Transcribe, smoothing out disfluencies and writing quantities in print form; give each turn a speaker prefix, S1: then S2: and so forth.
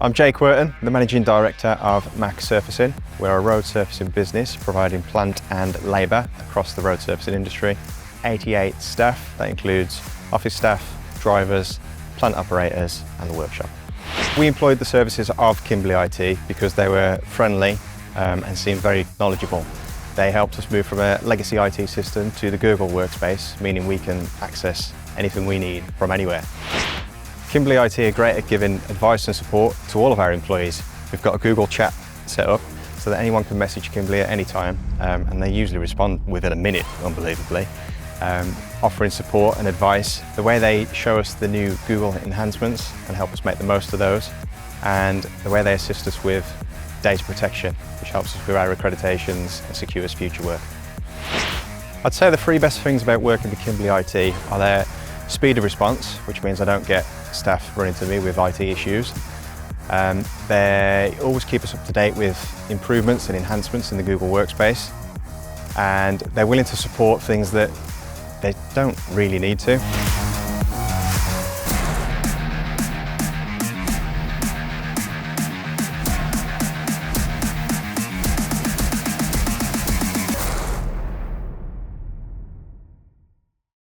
S1: I'm Jake Wherton, the Managing Director of Mac Surfacing. We're a road surfacing business providing plant and labour across the road surfacing industry. 88 staff, that includes office staff, drivers, plant operators and the workshop. We employed the services of Kimberley IT because they were friendly and seemed very knowledgeable. They helped us move from a legacy IT system to the Google Workspace, meaning we can access anything we need from anywhere. Kimberley IT are great at giving advice and support to all of our employees. We've got a Google chat set up so that anyone can message Kimberley at any time, and they usually respond within a minute, unbelievably, offering support and advice. The way they show us the new Google enhancements and help us make the most of those, and the way they assist us with data protection, which helps us with our accreditations and secures future work. I'd say the three best things about working with Kimberley IT are their speed of response, which means I don't get staff running to me with IT issues. They always keep us up to date with improvements and enhancements in the Google Workspace, and they're willing to support things that they don't really need to.